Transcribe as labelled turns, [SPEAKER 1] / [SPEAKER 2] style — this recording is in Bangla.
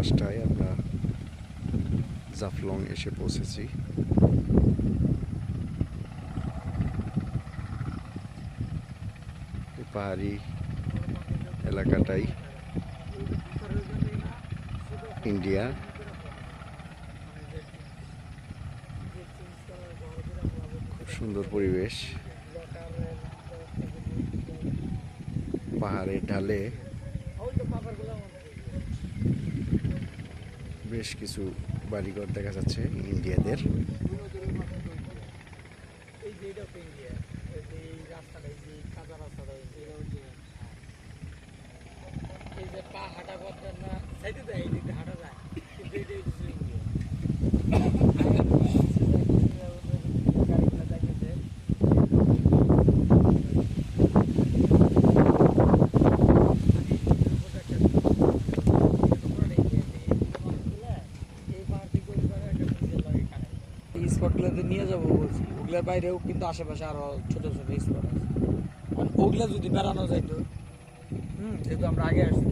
[SPEAKER 1] 5টায় আমরা জাফলং এসে পৌঁছেছি। পাহাড়ি এলাকাটাই ইন্ডিয়া। খুব সুন্দর পরিবেশ, পাহাড়ের ঢালে বেশ কিছু বাড়িঘর দেখা যাচ্ছে ইন্ডিয়াদের।
[SPEAKER 2] স্পটগুলোতে নিয়ে যাবো বলছি, ওগুলোর বাইরেও কিন্তু আশেপাশে আরো ছোট ছোট স্পট আছে। ওগুলা যদি বেড়ানো যাইতো, যেহেতু আমরা আগে আসছি